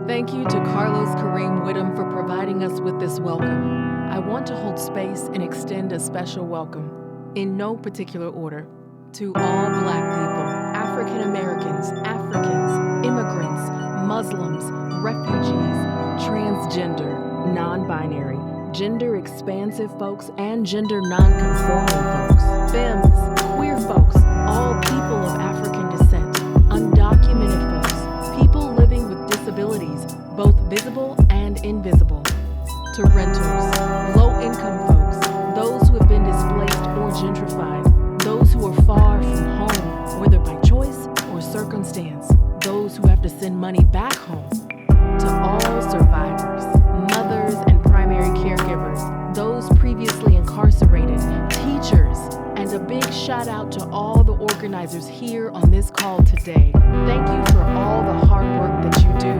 Thank you to Carlos Kareem Whittam for providing us with this welcome. I want to hold space and extend a special welcome, in no particular order, to all Black people, African Americans, Africans, immigrants, Muslims, refugees, transgender, non-binary, gender-expansive folks, and gender non-conforming folks, femmes, queer folks, all people of African descent, undocumented folks, people living with disabilities, both visible and invisible, to renters, low-income folks, those who have been displaced or gentrified, those who are far from home, whether by choice or circumstance, those who have to send money back home, to all survivors, mothers and primary caregivers, those previously incarcerated, teachers, and a big shout out to all the organizers here on this call today. Thank you for all the hard work that you do.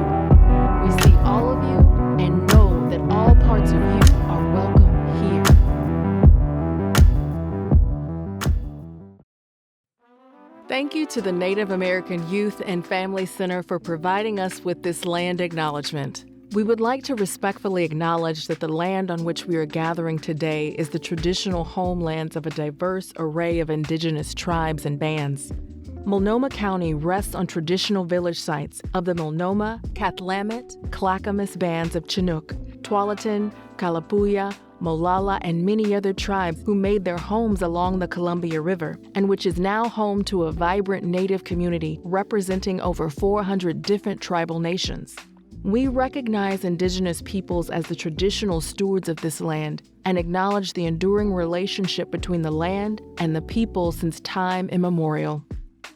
We see all of you and know that all parts of you are welcome here. Thank you to the Native American Youth and Family Center for providing us with this land acknowledgement. We would like to respectfully acknowledge that the land on which we are gathering today is the traditional homelands of a diverse array of indigenous tribes and bands. Multnomah County rests on traditional village sites of the Multnomah, Cathlamet, Clackamas bands of Chinook, Tualatin, Kalapuya, Molalla, and many other tribes who made their homes along the Columbia River, and which is now home to a vibrant Native community representing over 400 different tribal nations. We recognize Indigenous peoples as the traditional stewards of this land and acknowledge the enduring relationship between the land and the people since time immemorial.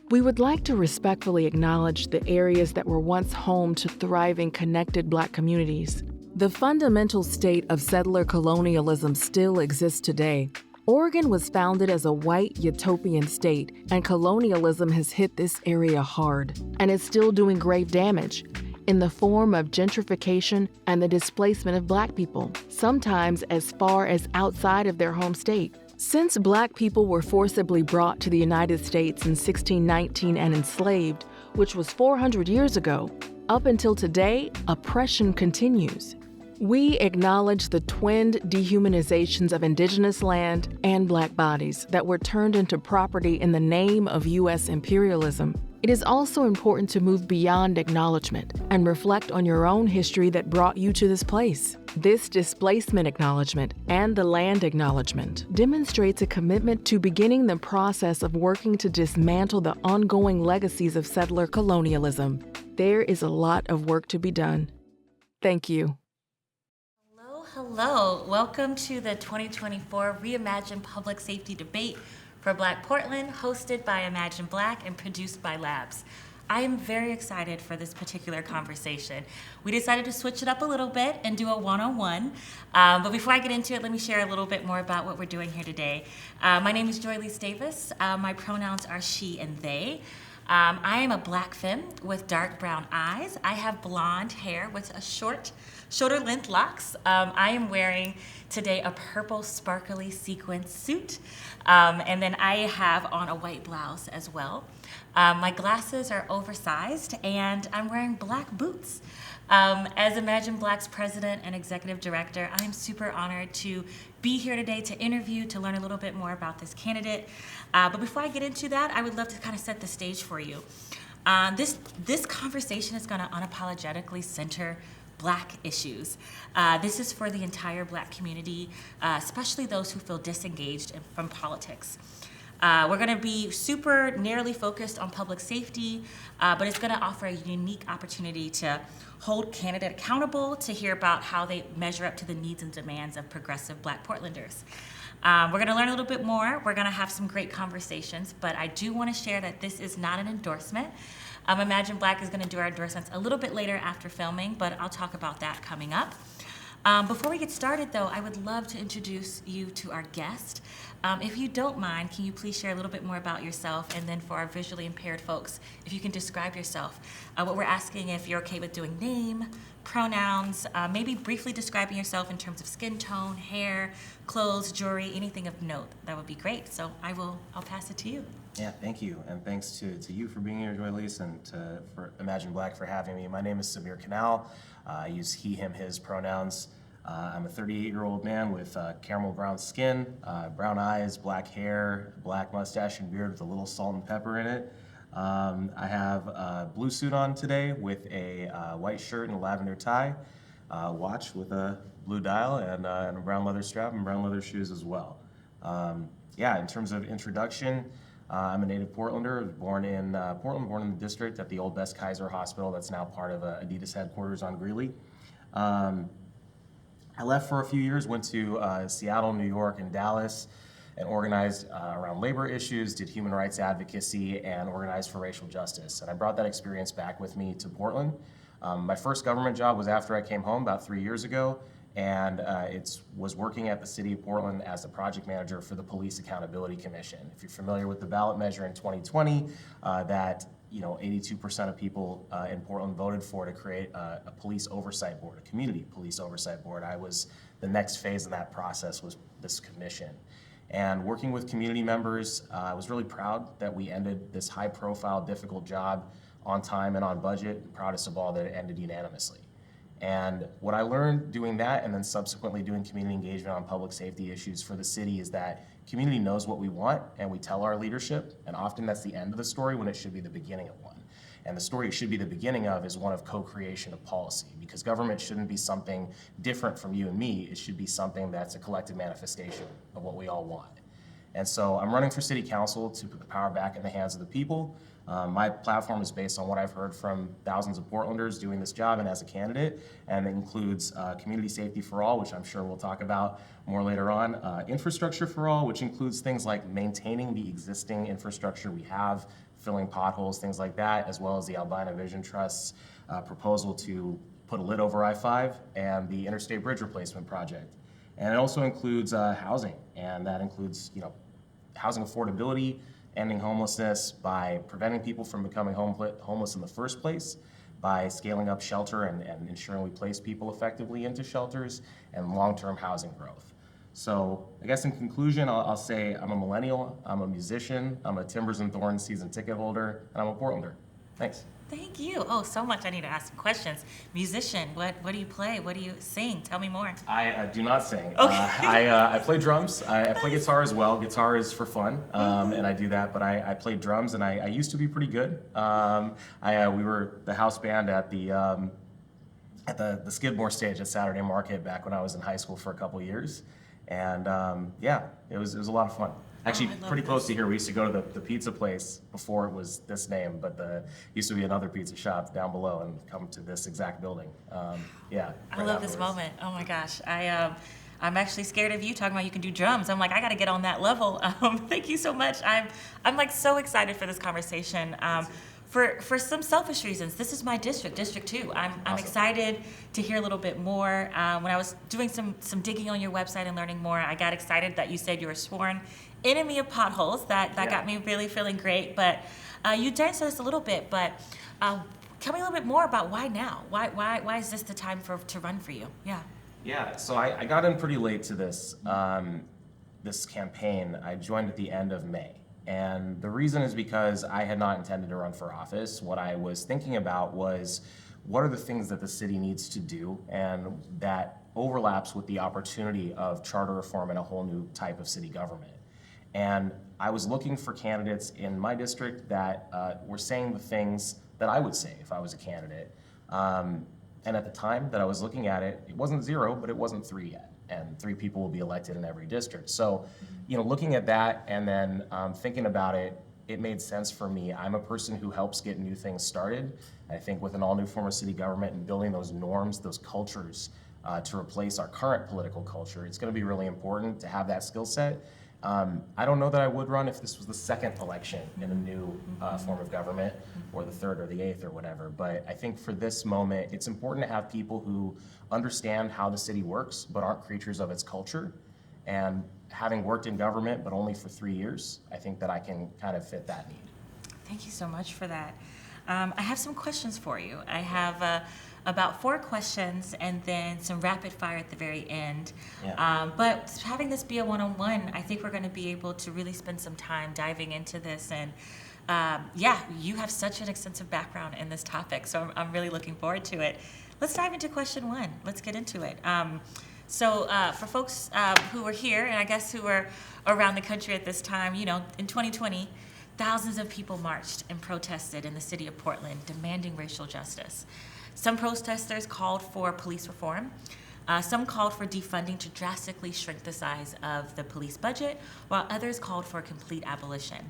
We would like to respectfully acknowledge the areas that were once home to thriving, connected Black communities. The fundamental state of settler colonialism still exists today. Oregon was founded as a white utopian state, and colonialism has hit this area hard and is still doing grave damage in the form of gentrification and the displacement of Black people, sometimes as far as outside of their home state. Since Black people were forcibly brought to the United States in 1619 and enslaved, which was 400 years ago, up until today, oppression continues. We acknowledge the twinned dehumanizations of Indigenous land and Black bodies that were turned into property in the name of U.S. imperialism. It is also important to move beyond acknowledgement and reflect on your own history that brought you to this place. This displacement acknowledgement and the land acknowledgement demonstrates a commitment to beginning the process of working to dismantle the ongoing legacies of settler colonialism. There is a lot of work to be done. Thank you. Hello. Welcome to the 2024 Reimagine Public Safety Debate for Black Portland, hosted by Imagine Black and produced by Labs. I am very excited for this particular conversation. We decided to switch it up a little bit and do a one-on-one. But before I get into it, let me share a little bit more about what we're doing here today. My name is Joy Lee Davis. My pronouns are she and they. I am a Black femme with dark brown eyes. I have blonde hair with a shoulder length locks. I am wearing today a purple sparkly sequin suit. And then I have on a white blouse as well. My glasses are oversized and I'm wearing Black boots. As Imagine Black's president and executive director, I am super honored to be here today to interview, to learn a little bit more about this candidate. But before I get into that, I would love to kind of set the stage for you. This conversation is going to unapologetically center Black issues. This is for the entire Black community, especially those who feel disengaged from politics. We're going to be super narrowly focused on public safety, but it's going to offer a unique opportunity to hold candidate accountable, to hear about how they measure up to the needs and demands of progressive Black Portlanders. We're going to learn a little bit more. We're going to have some great conversations, but I do want to share that this is not an endorsement. Imagine Black is going to do our endorsements a little bit later after filming, but I'll talk about that coming up. Before we get started, though, I would love to introduce you to our guest. If you don't mind, can you please share a little bit more about yourself? And then for our visually impaired folks, if you can describe yourself. What we're asking, if you're okay with doing name, pronouns, maybe briefly describing yourself in terms of skin tone, hair, clothes, jewelry, anything of note. That would be great. So I'll pass it to you. Yeah, thank you, and thanks to you for being here, Joyce, and for Imagine Black for having me. My name is Sameer Kanal. I use he, him, his pronouns. I'm a 38-year-old man with caramel brown skin, brown eyes, black hair, black mustache and beard with a little salt and pepper in it. I have a blue suit on today with a white shirt and a lavender tie, watch with a blue dial, and a brown leather strap and brown leather shoes as well. Yeah, in terms of introduction, I'm a native Portlander. I was born in Portland, born in the district at the old Best Kaiser Hospital that's now part of Adidas headquarters on Greeley. I left for a few years, went to Seattle, New York, and Dallas, and organized around labor issues, did human rights advocacy, and organized for racial justice. And I brought that experience back with me to Portland. My first government job was after I came home about 3 years ago, and it was working at the city of Portland as the project manager for the Police Accountability Commission. If you're familiar with the ballot measure in 2020, that 82% of people in Portland voted for to create a police oversight board, a community police oversight board. The next phase in that process was this commission. And working with community members, I was really proud that we ended this high-profile, difficult job on time and on budget, and proudest of all that it ended unanimously. And what I learned doing that and then subsequently doing community engagement on public safety issues for the city is that community knows what we want and we tell our leadership, and often that's the end of the story when it should be the beginning of one. And the story it should be the beginning of is one of co-creation of policy, because government shouldn't be something different from you and me. It should be something that's a collective manifestation of what we all want. And so I'm running for city council to put the power back in the hands of the people. My platform is based on what I've heard from thousands of Portlanders doing this job and as a candidate, and it includes community safety for all, which I'm sure we'll talk about more later on, infrastructure for all, which includes things like maintaining the existing infrastructure we have, filling potholes, things like that, as well as the Albina Vision Trust's proposal to put a lid over I-5 and the Interstate Bridge Replacement Project. And it also includes housing, and that includes housing affordability, ending homelessness by preventing people from becoming homeless in the first place, by scaling up shelter and ensuring we place people effectively into shelters, and long-term housing growth. So I guess in conclusion, I'll say I'm a millennial, I'm a musician, I'm a Timbers and Thorns season ticket holder, and I'm a Portlander. Thanks. Thank you. Oh, so much. I need to ask some questions. Musician, what do you play? What do you sing? Tell me more. I do not sing. Okay. I play drums. I play guitar as well. Guitar is for fun, and I do that. But I play drums, and I used to be pretty good. We were the house band at the Skidmore stage at Saturday Market back when I was in high school for a couple years, and yeah, it was a lot of fun. Actually, pretty close to here. We used to go to the pizza place before it was this name, but used to be another pizza shop down below and come to this exact building. Yeah. I love this moment. Oh my gosh. I'm actually scared of you talking about you can do drums. I'm like, I got to get on that level. Thank you so much. I'm like so excited for this conversation. For some selfish reasons, this is my district, District 2. I'm Awesome. Excited to hear a little bit more. When I was doing some digging on your website and learning more, I got excited that you said you were sworn enemy of potholes. That got me really feeling great. But you danced this a little bit, but tell me a little bit more about why now? Why is this the time to run for you? Yeah. Yeah, so I got in pretty late to this campaign. I joined at the end of May. And the reason is because I had not intended to run for office. What I was thinking about was, what are the things that the city needs to do, and that overlaps with the opportunity of charter reform and a whole new type of city government. And I was looking for candidates in my district that were saying the things that I would say if I was a candidate. And at the time that I was looking at it, it wasn't 0, but it wasn't 3 yet. And 3 people will be elected in every district. So, looking at that and then thinking about it, it made sense for me. I'm a person who helps get new things started. I think with an all-new form of city government and building those norms, those cultures to replace our current political culture, it's going to be really important to have that skill set. I don't know that I would run if this was the 2nd election in a new form of government, or the 3rd or the 8th or whatever, but I think for this moment, it's important to have people who understand how the city works, but aren't creatures of its culture. And having worked in government, but only for 3 years, I think that I can kind of fit that need. Thank you so much for that. I have some questions for you. I have about 4 questions and then some rapid fire at the very end. Yeah. But having this be a one-on-one, I think we're going to be able to really spend some time diving into this. And you have such an extensive background in this topic, so I'm really looking forward to it. Let's dive into question 1. Let's get into it. So for folks who were here, and I guess who were around the country at this time, in 2020, thousands of people marched and protested in the city of Portland, demanding racial justice. Some protesters called for police reform. Some called for defunding to drastically shrink the size of the police budget, while others called for complete abolition.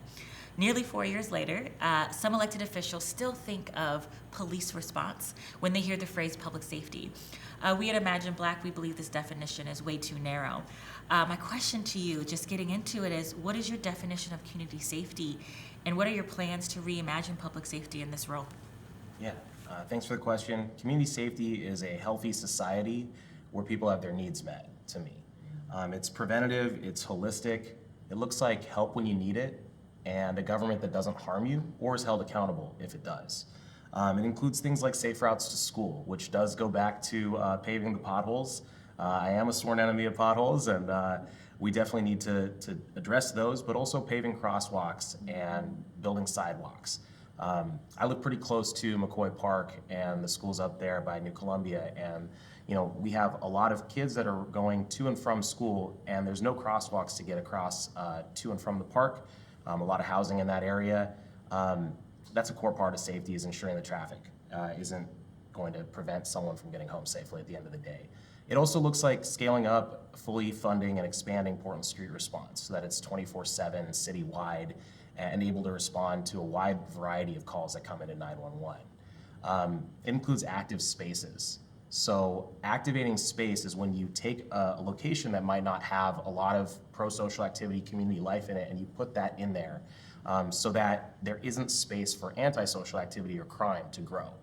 Nearly 4 years later, some elected officials still think of police response when they hear the phrase public safety. We at Imagine Black, we believe this definition is way too narrow. My question to you, just getting into it, is what is your definition of community safety, and what are your plans to reimagine public safety in this role? Yeah, thanks for the question. Community safety is a healthy society where people have their needs met, to me. It's preventative, it's holistic, it looks like help when you need it, and a government that doesn't harm you or is held accountable if it does. It includes things like safe routes to school, which does go back to paving the potholes. I am a sworn enemy of potholes, and we definitely need to address those, but also paving crosswalks and building sidewalks. I live pretty close to McCoy Park and the schools up there by New Columbia, and we have a lot of kids that are going to and from school, and there's no crosswalks to get across to and from the park. A lot of housing in that area. That's a core part of safety, is ensuring the traffic isn't going to prevent someone from getting home safely at the end of the day. It also looks like scaling up, fully funding and expanding Portland Street Response so that it's 24/7 citywide and able to respond to a wide variety of calls that come into 911. It includes active spaces. So activating space is when you take a location that might not have a lot of pro-social activity, community life in it, and you put that in there so that there isn't space for antisocial activity or crime to grow.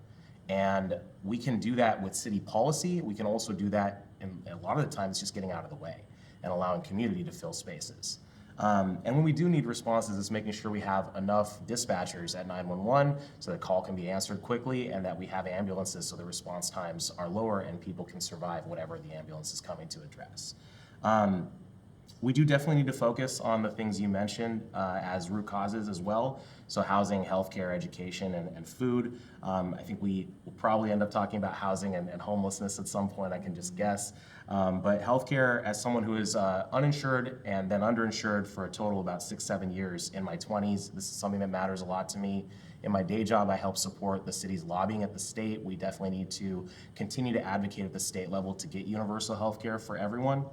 And we can do that with city policy. We can also do that, and a lot of the time it's just getting out of the way and allowing community to fill spaces. And when we do need responses, it's making sure we have enough dispatchers at 911 so the call can be answered quickly, and that we have ambulances so the response times are lower and people can survive whatever the ambulance is coming to address. We do definitely need to focus on the things you mentioned as root causes as well. So housing, healthcare, education, and food. I think we will probably end up talking about housing and homelessness at some point, I can just guess. But healthcare, as someone who is uninsured and then underinsured for a total of about 6-7 years in my 20s, this is something that matters a lot to me. In my day job, I help support the city's lobbying at the state. We definitely need to continue to advocate at the state level to get universal healthcare for everyone.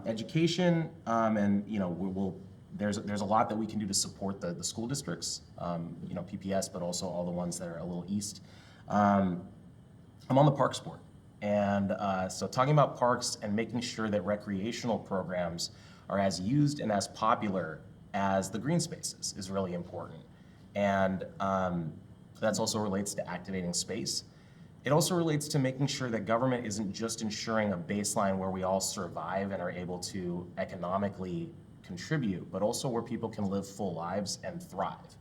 Education, and there's a lot that we can do to support the school districts, PPS, but also all the ones that are a little east. I'm on the Parks Board, and so talking about parks and making sure that recreational programs are as used and as popular as the green spaces is really important. And that also relates to activating space. It also relates to making sure that government isn't just ensuring a baseline where we all survive and are able to economically contribute, but also where people can live full lives and thrive.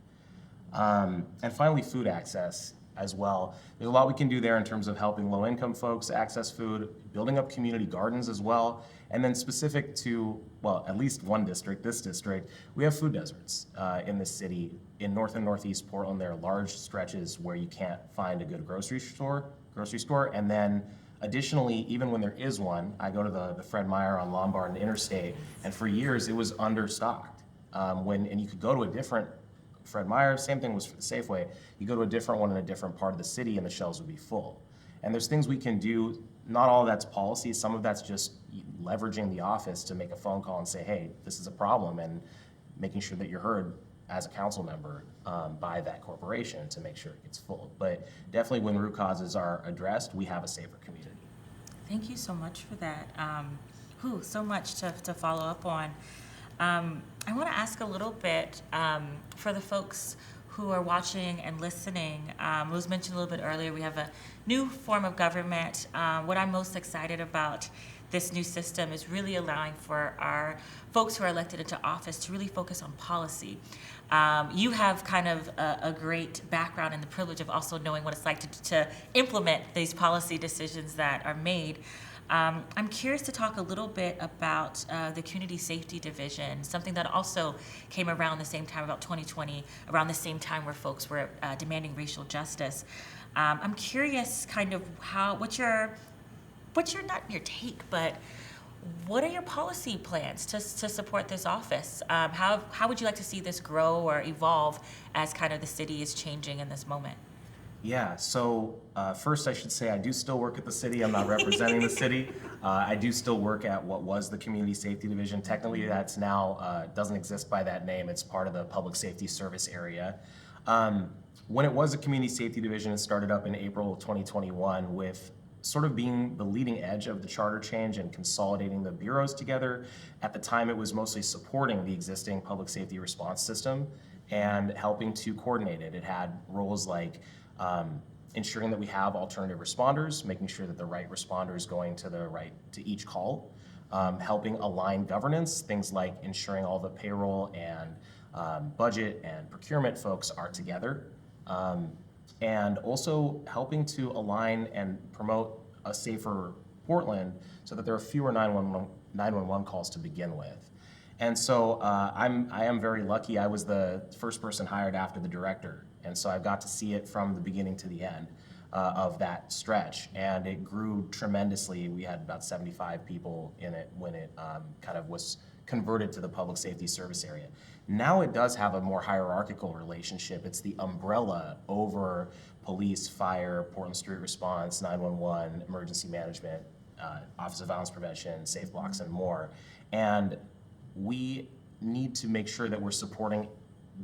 And finally, food access as well. There's a lot we can do there in terms of helping low-income folks access food, building up community gardens as well, and then specific to, well, at least one district, this district, we have food deserts in this city. In North and Northeast Portland, there are large stretches where you can't find a good grocery store, and then additionally, even when there is one, I go to the Fred Meyer on Lombard and Interstate, and for years it was understocked. And you could go to a different Fred Meyer, same thing was for the Safeway. You go to a different one in a different part of the city and the shelves would be full. And there's things we can do, not all of that's policy, some of that's just leveraging the office to make a phone call and say, hey, this is a problem, and making sure that you're heard as a council member by that corporation to make sure it gets full. But definitely when root causes are addressed, we have a safer community. Thank you so much for that. So much to follow up on. I want to ask a little bit for the folks who are watching and listening. It was mentioned a little bit earlier, we have a new form of government. What I'm most excited about this new system is really allowing for our folks who are elected into office to really focus on policy. You have kind of a great background and the privilege of also knowing what it's like to implement these policy decisions that are made. I'm curious to talk a little bit about the Community Safety Division, something that also came around the same time, about 2020, around the same time where folks were demanding racial justice. I'm curious kind of what's your not your take, but what are your policy plans to support this office? How would you like to see this grow or evolve as kind of the city is changing in this moment? Yeah, so first I should say I do still work at the city. I'm not representing the city. I do still work at what was the Community Safety Division. Technically, that's now doesn't exist by that name. It's part of the Public Safety Service area. When it was a Community Safety Division, it started up in April of 2021 with sort of being the leading edge of the charter change and consolidating the bureaus together. At the time, it was mostly supporting the existing public safety response system and helping to coordinate it. It had roles like ensuring that we have alternative responders, making sure that the right responder is going to each call, helping align governance, things like ensuring all the payroll and budget and procurement folks are together, and also helping to align and promote a safer Portland so that there are fewer 911 calls to begin with. And so I am very lucky. I was the first person hired after the director. And so I got to see it from the beginning to the end of that stretch. And it grew tremendously. We had about 75 people in it when it kind of was converted to the public safety service area. Now it does have a more hierarchical relationship. It's the umbrella over police, fire, Portland Street Response, 911, emergency management, Office of Violence Prevention, Safe Blocks, and more. And we need to make sure that we're supporting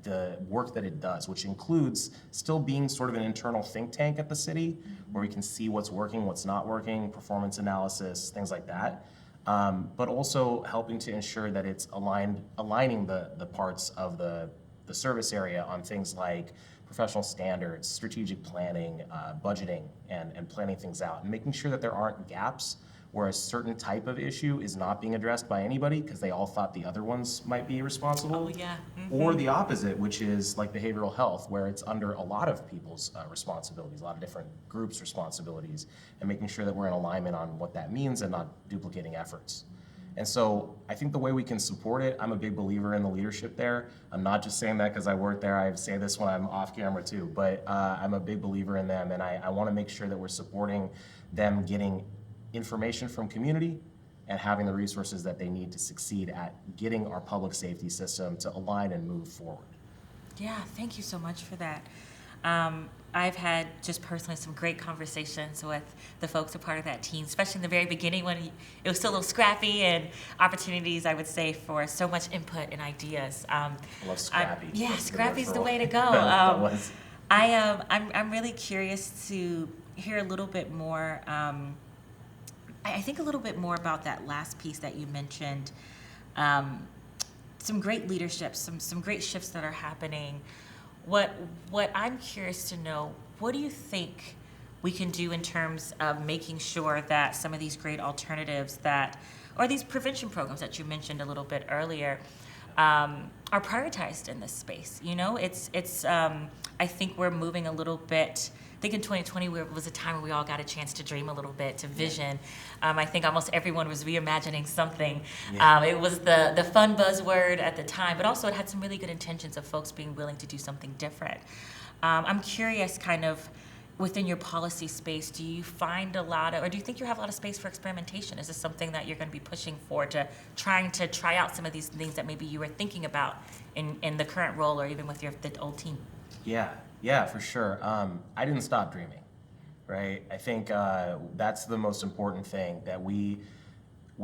the work that it does, which includes still being sort of an internal think tank at the city where we can see what's working, what's not working, performance analysis, things like that. But also helping to ensure that it's aligning the parts of the service area on things like professional standards, strategic planning, budgeting, and planning things out, and making sure that there aren't gaps where a certain type of issue is not being addressed by anybody because they all thought the other ones might be responsible. Oh, yeah. Mm-hmm. Or the opposite, which is like behavioral health, where it's under a lot of people's responsibilities, a lot of different groups' responsibilities, and making sure that we're in alignment on what that means and not duplicating efforts. And so I think the way we can support it, I'm a big believer in the leadership there. I'm not just saying that because I work there. I say this when I'm off camera too, but I'm a big believer in them, and I want to make sure that we're supporting them getting information from community and having the resources that they need to succeed at getting our public safety system to align and move forward. Yeah, thank you so much for that. I've had just personally some great conversations with the folks a part of that team, especially in the very beginning when it was still a little scrappy and opportunities, I would say, for so much input and ideas. I love scrappy. Yeah, That's scrappy's the way to go. I'm really curious to hear a little bit more. I think a little bit more about that last piece that you mentioned. Some great leadership, some great shifts that are happening. What I'm curious to know, what do you think we can do in terms of making sure that some of these great alternatives or these prevention programs that you mentioned a little bit earlier, are prioritized in this space? You know, it's I think we're moving a little bit. I think in 2020 was a time where we all got a chance to dream a little bit, to vision. I think almost everyone was reimagining something. Yeah. It was the fun buzzword at the time, but also it had some really good intentions of folks being willing to do something different. I'm curious, kind of, within your policy space, do you find or do you think you have a lot of space for experimentation? Is this something that you're going to be pushing for, trying to try out some of these things that maybe you were thinking about in the current role or even with the old team? Yeah, for sure. I didn't stop dreaming, right? I think that's the most important thing, that we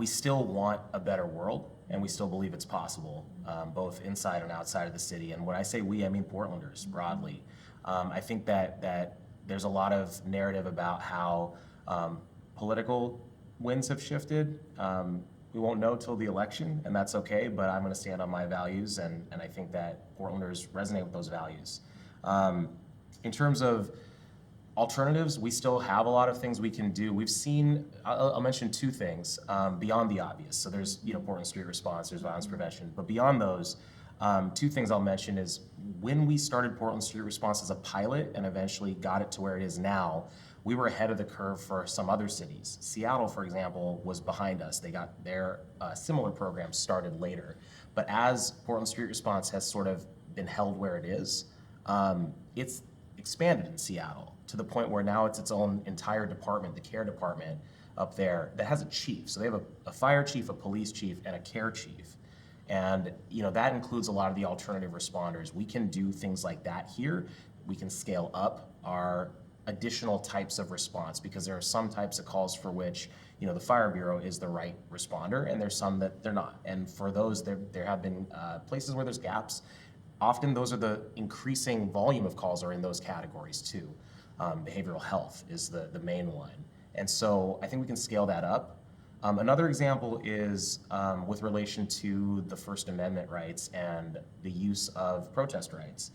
still want a better world, and we still believe it's possible, both inside and outside of the city. And when I say we, I mean Portlanders broadly. I think that there's a lot of narrative about how political winds have shifted. We won't know till the election, and that's okay, but I'm going to stand on my values, and I think that Portlanders resonate with those values. In terms of Alternatives, we still have a lot of things we can do. We've seen, I'll mention two things beyond the obvious. So there's, Portland Street Response, there's violence prevention, but beyond those, two things I'll mention is when we started Portland Street Response as a pilot and eventually got it to where it is now, we were ahead of the curve for some other cities. Seattle, for example, was behind us. They got their similar programs started later. But as Portland Street Response has sort of been held where it is, it's expanded in Seattle to the point where now it's its own entire department, the care department up there, that has a chief. So they have a fire chief, a police chief, and a care chief. And that includes a lot of the alternative responders. We can do things like that here. We can scale up our additional types of response because there are some types of calls for which the fire bureau is the right responder, and there's some that they're not. And for those, there have been places where there's gaps. Often those are the increasing volume of calls are in those categories too. Behavioral health is the main one. And so I think we can scale that up. Another example is with relation to the First Amendment rights and the use of protest rights.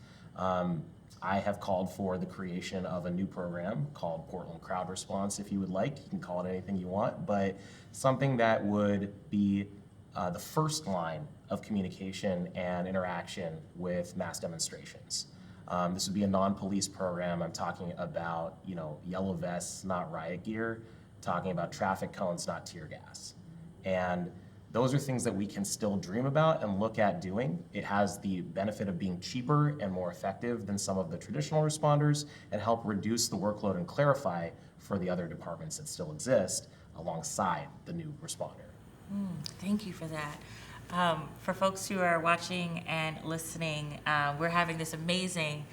I have called for the creation of a new program called Portland Crowd Response, if you would like. You can call it anything you want, but something that would be the first line of communication and interaction with mass demonstrations. This would be a non-police program. I'm talking about, yellow vests, not riot gear, talking about traffic cones, not tear gas. And those are things that we can still dream about and look at doing. It has the benefit of being cheaper and more effective than some of the traditional responders and help reduce the workload and clarify for the other departments that still exist alongside the new responder. Thank you for that. For folks who are watching and listening, we're having this amazing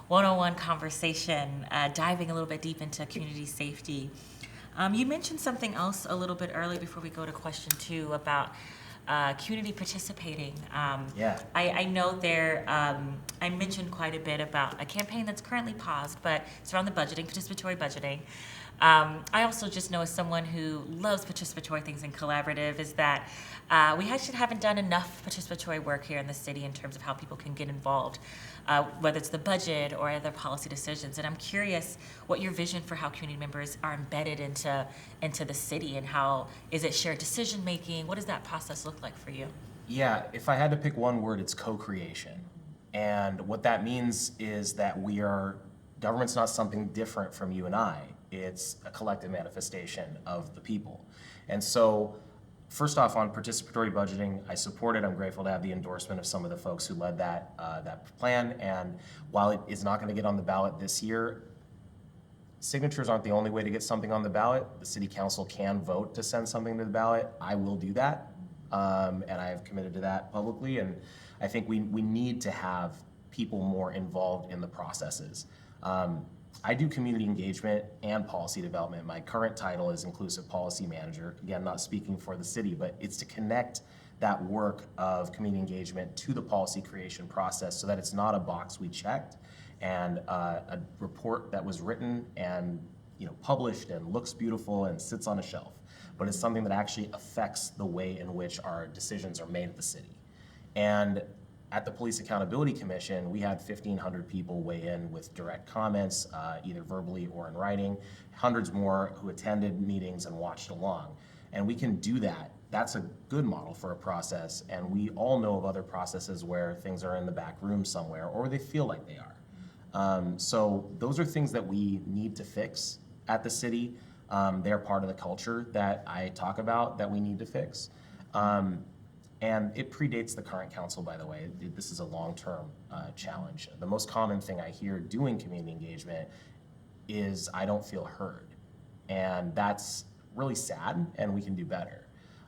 one-on-one conversation, diving a little bit deep into community safety. You mentioned something else a little bit earlier before we go to question 2 about community participating. I know I mentioned quite a bit about a campaign that's currently paused, but it's around the budgeting, participatory budgeting. I also just know, as someone who loves participatory things and collaborative, is that we actually haven't done enough participatory work here in the city in terms of how people can get involved, whether it's the budget or other policy decisions. And I'm curious what your vision for how community members are embedded into the city, and how is it shared decision making? What does that process look like for you? Yeah, if I had to pick one word, it's co-creation. And what that means is that government's not something different from you and I. It's a collective manifestation of the people. And so, first off, on participatory budgeting, I support it. I'm grateful to have the endorsement of some of the folks who led that plan. And while it is not going to get on the ballot this year, signatures aren't the only way to get something on the ballot. The city council can vote to send something to the ballot. I will do that, and I have committed to that publicly. And I think we need to have people more involved in the processes. I do community engagement and policy development. My current title is Inclusive Policy Manager. Again, not speaking for the city, but it's to connect that work of community engagement to the policy creation process so that it's not a box we checked and a report that was written and published and looks beautiful and sits on a shelf, but it's something that actually affects the way in which our decisions are made at the city. And at the Police Accountability Commission, we had 1,500 people weigh in with direct comments, either verbally or in writing, hundreds more who attended meetings and watched along. And we can do that. That's a good model for a process, and we all know of other processes where things are in the back room somewhere, or they feel like they are. So those are things that we need to fix at the city. They're part of the culture that I talk about that we need to fix. And it predates the current council, by the way. This is a long-term challenge. The most common thing I hear doing community engagement is I don't feel heard. And that's really sad, and we can do better.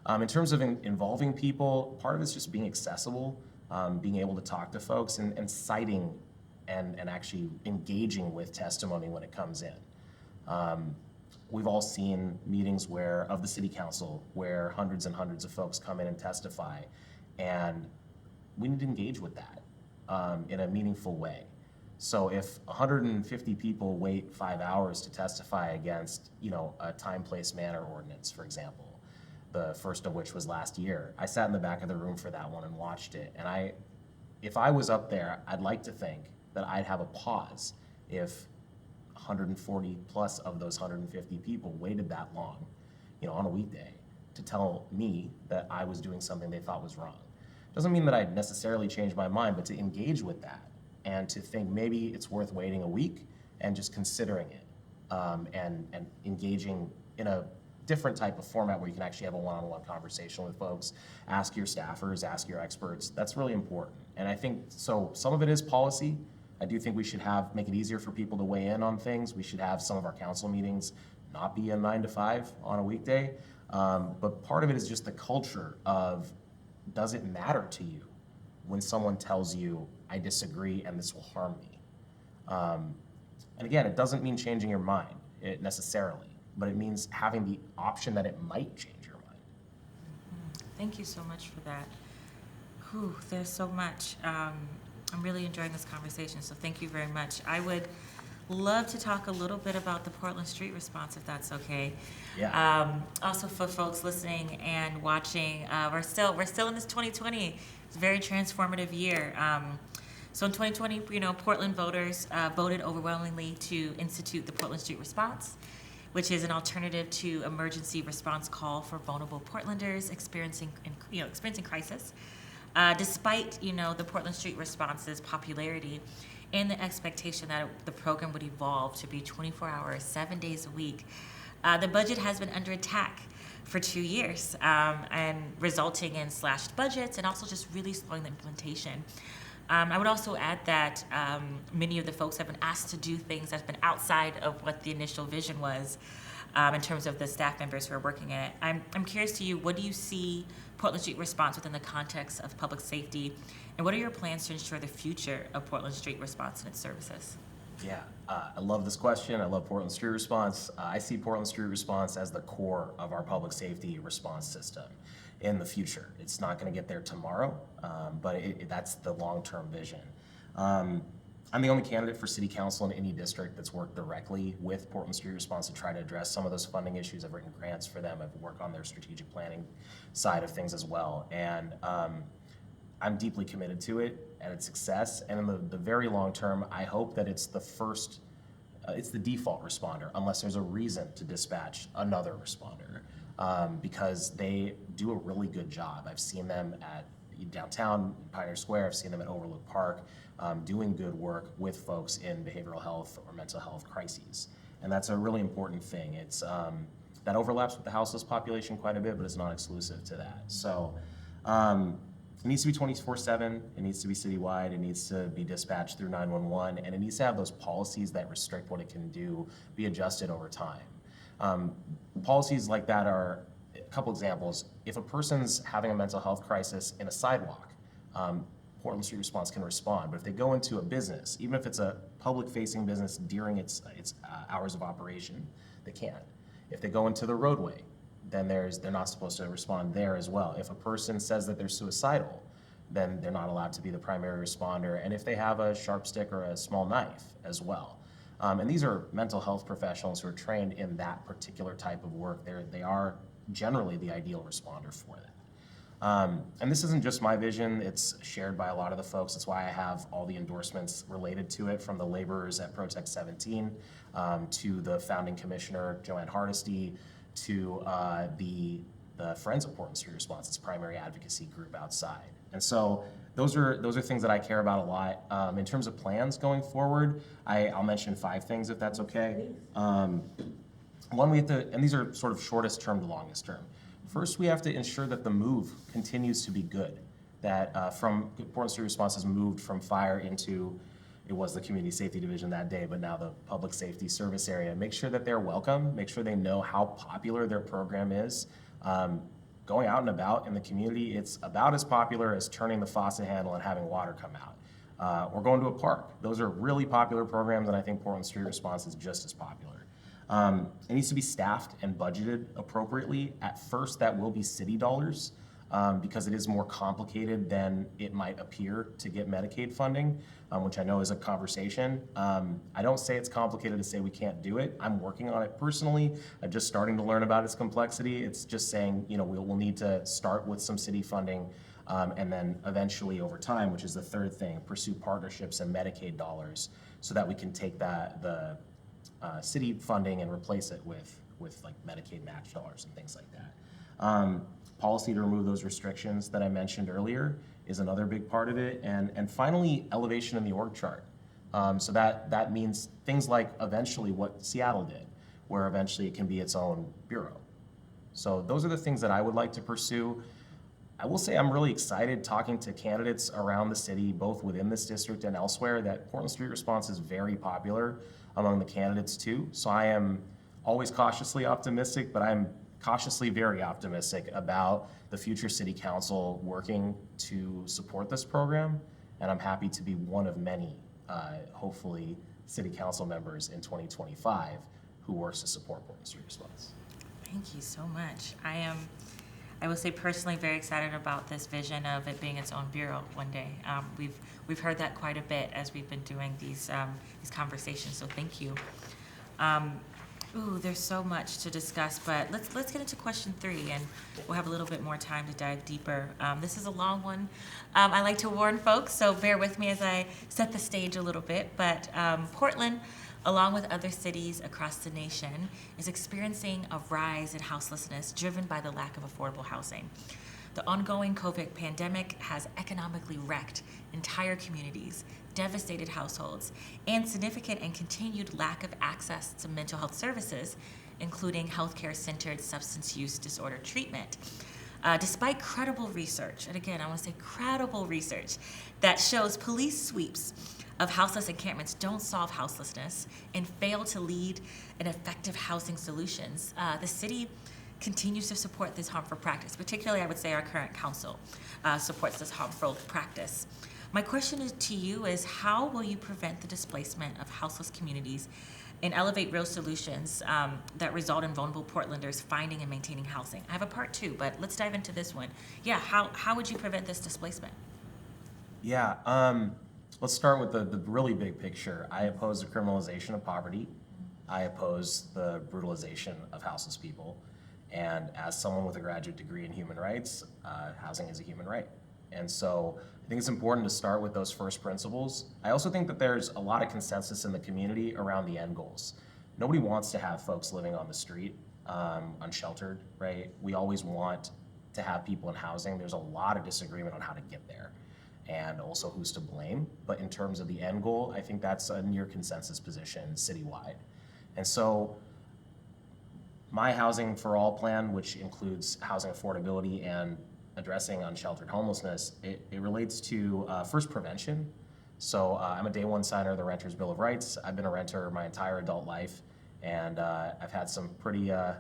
In terms of involving people, part of it's just being accessible, being able to talk to folks, and citing and actually engaging with testimony when it comes in. We've all seen meetings of the city council where hundreds and hundreds of folks come in and testify, and we need to engage with that in a meaningful way. So if 150 people wait 5 hours to testify against, a time, place, manner ordinance, for example, the first of which was last year, I sat in the back of the room for that one and watched it. And if I was up there, I'd like to think that I'd have a pause if 140 plus of those 150 people waited that long, on a weekday to tell me that I was doing something they thought was wrong. Doesn't mean that I necessarily changed my mind, but to engage with that and to think maybe it's worth waiting a week and just considering it, and engaging in a different type of format where you can actually have a one-on-one conversation with folks, ask your staffers, ask your experts. That's really important. And I think, so some of it is policy. I do think we should make it easier for people to weigh in on things. We should have some of our council meetings not be a 9 to 5 on a weekday. But part of it is just the culture of, does it matter to you when someone tells you, I disagree and this will harm me? And again, it doesn't mean changing your mind necessarily, but it means having the option that it might change your mind. Thank you so much for that. Whew, there's so much. I'm really enjoying this conversation, so thank you very much. I would love to talk a little bit about the Portland Street response, if that's okay. Yeah. Also, for folks listening and watching, we're still in this 2020. It's a very transformative year. So in 2020, Portland voters voted overwhelmingly to institute the Portland Street response, which is an alternative to emergency response call for vulnerable Portlanders experiencing crisis. Despite the Portland Street response's popularity and the expectation that the program would evolve to be 24 hours, 7 days a week, the budget has been under attack for 2 years, and resulting in slashed budgets and also just really slowing the implementation. I would also add that many of the folks have been asked to do things that's been outside of what the initial vision was, in terms of the staff members who are working in it. I'm curious to you, what do you see Portland Street Response within the context of public safety, and what are your plans to ensure the future of Portland Street Response and its services? Yeah, I love this question. I love Portland Street Response. I see Portland Street Response as the core of our public safety response system in the future. It's not going to get there tomorrow, but that's the long-term vision. I'm the only candidate for city council in any district that's worked directly with Portland Street Response to try to address some of those funding issues. I've written grants for them. I've worked on their strategic planning side of things as well. And I'm deeply committed to it and its success. And in the very long term, I hope that it's it's the default responder, unless there's a reason to dispatch another responder, because they do a really good job. I've seen them at downtown Pioneer Square. I've seen them at Overlook Park, doing good work with folks in behavioral health or mental health crises. And that's a really important thing. It's that overlaps with the houseless population quite a bit, but it's not exclusive to that. So it needs to be 24/7, it needs to be citywide, it needs to be dispatched through 911, and it needs to have those policies that restrict what it can do be adjusted over time. Policies like that are a couple examples. If a person's having a mental health crisis in a sidewalk, Portland Street Response can respond. But if they go into a business, even if it's a public-facing business during its hours of operation, they can't. If they go into the roadway, then they're not supposed to respond there as well. If a person says that they're suicidal, then they're not allowed to be the primary responder. And if they have a sharp stick or a small knife as well. And these are mental health professionals who are trained in that particular type of work. They are generally the ideal responder for that. And this isn't just my vision, it's shared by a lot of the folks. That's why I have all the endorsements related to it, from the laborers at Protect 17 to the founding commissioner, Joanne Hardesty, to the Friends of Portland Street Response, its primary advocacy group outside. And so those are things that I care about a lot. In terms of plans going forward, I'll mention 5 things if that's okay. One, and these are sort of shortest term to longest term. First, we have to ensure that the move continues to be good, that from Portland Street Response has moved from fire into, it was the Community Safety Division that day, but now the Public Safety Service Area. Make sure that they're welcome, make sure they know how popular their program is. Going out and about in the community, it's about as popular as turning the faucet handle and having water come out. Or going to a park. Those are really popular programs, and I think Portland Street Response is just as popular. It needs to be staffed and budgeted appropriately. At first, that will be city dollars, because it is more complicated than it might appear to get Medicaid funding, which I know is a conversation. I don't say it's complicated to say we can't do it. I'm working on it personally. I'm just starting to learn about its complexity. It's just saying, we'll need to start with some city funding, and then eventually over time, which is the third thing, pursue partnerships and Medicaid dollars so that we can take the city funding and replace it with like Medicaid match dollars and things like that. Policy to remove those restrictions that I mentioned earlier is another big part of it. And finally, elevation in the org chart. So that means things like eventually what Seattle did, where eventually it can be its own bureau. So those are the things that I would like to pursue. I will say I'm really excited talking to candidates around the city, both within this district and elsewhere, that Portland Street Response is very popular among the candidates too. So I am always cautiously optimistic, but I'm cautiously very optimistic about the future city council working to support this program. And I'm happy to be one of many, hopefully, city council members in 2025 who works to support Portland Street Response. Thank you so much. I will say personally very excited about this vision of it being its own bureau one day. We've heard that quite a bit as we've been doing these conversations, so thank you. There's so much to discuss, but let's get into question 3, and we'll have a little bit more time to dive deeper. This is a long one. I like to warn folks, so bear with me as I set the stage a little bit, but Portland, along with other cities across the nation, is experiencing a rise in houselessness driven by the lack of affordable housing. The ongoing COVID pandemic has economically wrecked entire communities, devastated households, and significant and continued lack of access to mental health services, including healthcare-centered substance use disorder treatment. Despite credible research, and again, I want to say credible research, that shows police sweeps of houseless encampments don't solve houselessness and fail to lead in effective housing solutions, the city continues to support this harmful practice. Particularly, I would say our current council supports this harmful practice. My question to you is, how will you prevent the displacement of houseless communities and elevate real solutions that result in vulnerable Portlanders finding and maintaining housing? I have a part 2, but let's dive into this one. Yeah, how would you prevent this displacement? Yeah, let's start with the really big picture. I oppose the criminalization of poverty. I oppose the brutalization of houseless people. And as someone with a graduate degree in human rights, housing is a human right. And so I think it's important to start with those first principles. I also think that there's a lot of consensus in the community around the end goals. Nobody wants to have folks living on the street, unsheltered, right? We always want to have people in housing. There's a lot of disagreement on how to get there and also who's to blame. But in terms of the end goal, I think that's a near consensus position citywide. And so my Housing for All plan, which includes housing affordability and addressing unsheltered homelessness, it relates to first prevention. So I'm a day one signer of the Renters Bill of Rights. I've been a renter my entire adult life, and I've had some pretty, I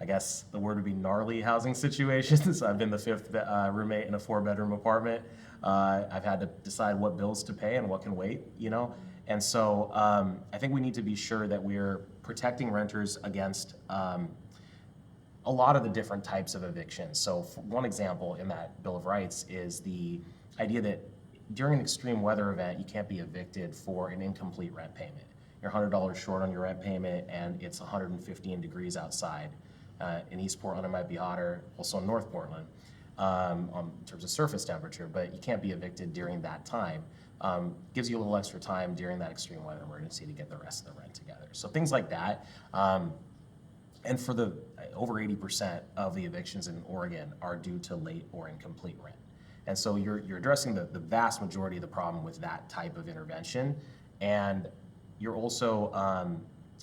guess the word would be gnarly housing situations. I've been the 5th roommate in a 4-bedroom apartment. I've had to decide what bills to pay and what can wait, you know? And so I think we need to be sure that we're protecting renters against a lot of the different types of evictions. So for one example in that Bill of Rights is the idea that during an extreme weather event, you can't be evicted for an incomplete rent payment. You're $100 short on your rent payment and it's 115 degrees outside. In East Portland, it might be hotter, also in North Portland, in terms of surface temperature, but you can't be evicted during that time. Gives you a little extra time during that extreme weather emergency to get the rest of the rent together. So things like that. And for the over 80% of the evictions in Oregon are due to late or incomplete rent. And so you're addressing the vast majority of the problem with that type of intervention. And you're also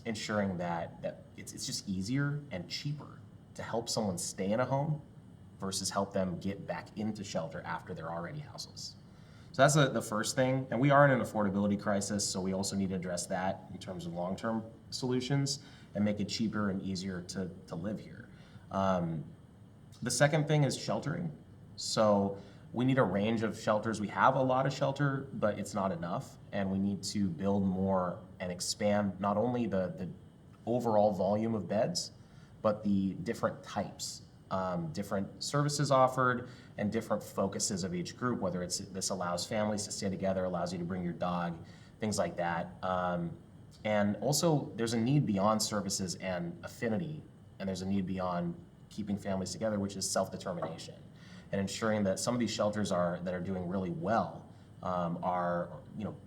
ensuring that it's just easier and cheaper to help someone stay in a home versus help them get back into shelter after they're already houseless. So that's the first thing. And we are in an affordability crisis, so we also need to address that in terms of long-term solutions and make it cheaper and easier to live here. The second thing is sheltering. So we need a range of shelters. We have a lot of shelter, but it's not enough. And we need to build more and expand not only the overall volume of beds, but the different types, different services offered, and different focuses of each group, whether it's this allows families to stay together, allows you to bring your dog, things like that. And also there's a need beyond services and affinity, and there's a need beyond keeping families together, which is self-determination. And ensuring that some of these shelters that are doing really well are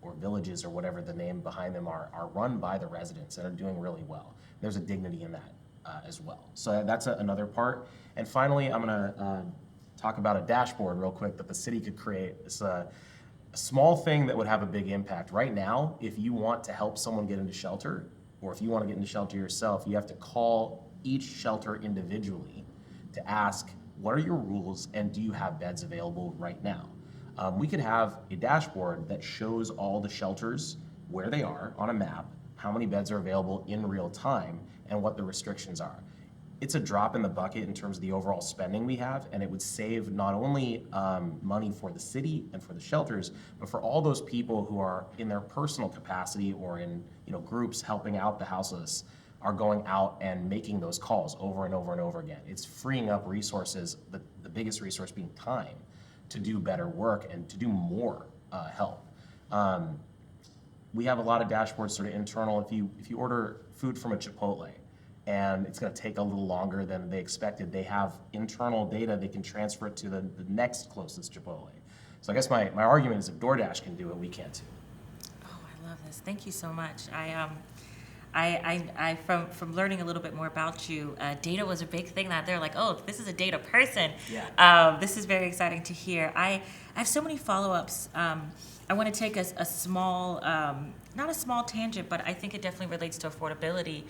or villages or whatever the name behind them are run by the residents and are doing really well. There's a dignity in that as well. So that's another part. And finally, I'm gonna talk about a dashboard real quick that the city could create. It's a small thing that would have a big impact. Right now, if you want to help someone get into shelter, or if you want to get into shelter yourself, you have to call each shelter individually to ask, what are your rules and do you have beds available right now? We could have a dashboard that shows all the shelters, where they are on a map, how many beds are available in real time, and what the restrictions are. It's a drop in the bucket in terms of the overall spending we have, and it would save not only money for the city and for the shelters, but for all those people who are in their personal capacity or in groups helping out the houseless, are going out and making those calls over and over and over again. It's freeing up resources, the biggest resource being time, to do better work and to do more help. We have a lot of dashboards sort of internal. If you order food from a Chipotle, and it's going to take a little longer than they expected, they have internal data they can transfer it to the next closest Chipotle. So I guess my argument is if DoorDash can do it, we can too. Oh, I love this. Thank you so much. From learning a little bit more about you, data was a big thing that they're like, oh, this is a data person. Yeah. This is very exciting to hear. I have so many follow-ups. I want to take a small, not a small tangent, but I think it definitely relates to affordability.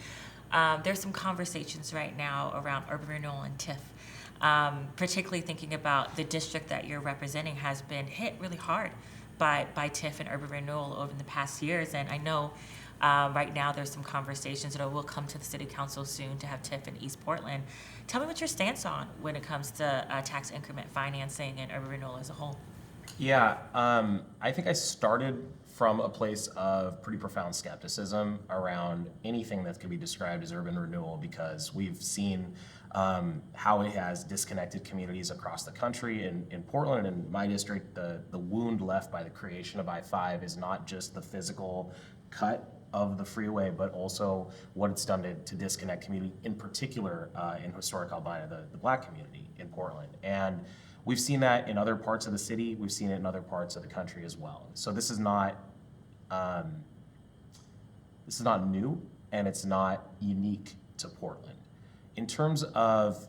There's some conversations right now around urban renewal and TIF, particularly thinking about the district that you're representing has been hit really hard by TIF and urban renewal over the past years. And I know right now there's some conversations that will come to the city council soon to have TIF in East Portland. Tell me what your stance on when it comes to tax increment financing and urban renewal as a whole. Yeah, I think I started from a place of pretty profound skepticism around anything that could be described as urban renewal, because we've seen how it has disconnected communities across the country. In Portland, in my district, the wound left by the creation of I-5 is not just the physical cut of the freeway, but also what it's done to disconnect community, in particular in historic Albina, the Black community in Portland. And we've seen that in other parts of the city. We've seen it in other parts of the country as well. So this is not new, and it's not unique to Portland. In terms of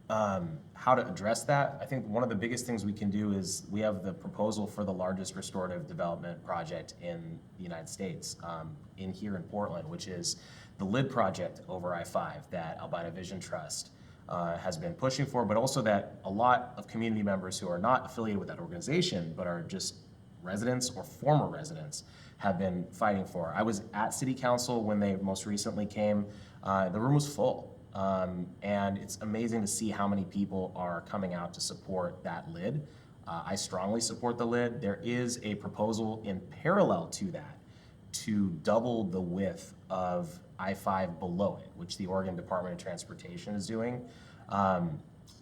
how to address that, I think one of the biggest things we can do is we have the proposal for the largest restorative development project in the United States here in Portland, which is the LID project over I-5 that Albina Vision Trust has been pushing for, but also that a lot of community members who are not affiliated with that organization, but are just residents or former residents, have been fighting for. I was at City Council when they most recently came. The room was full. And it's amazing to see how many people are coming out to support that LID. I strongly support the LID. There is a proposal in parallel to that to double the width of I-5 below it, which the Oregon Department of Transportation is doing. I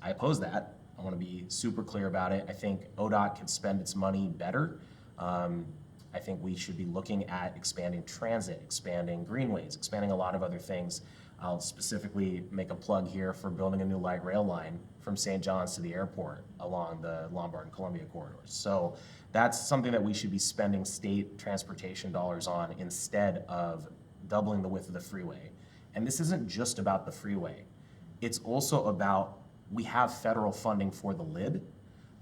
oppose that. I want to be super clear about it. I think ODOT can spend its money better. I think we should be looking at expanding transit, expanding greenways, expanding a lot of other things. I'll specifically make a plug here for building a new light rail line from St. John's to the airport along the Lombard and Columbia corridors. So that's something that we should be spending state transportation dollars on instead of doubling the width of the freeway. And this isn't just about the freeway. It's also about, we have federal funding for the LID,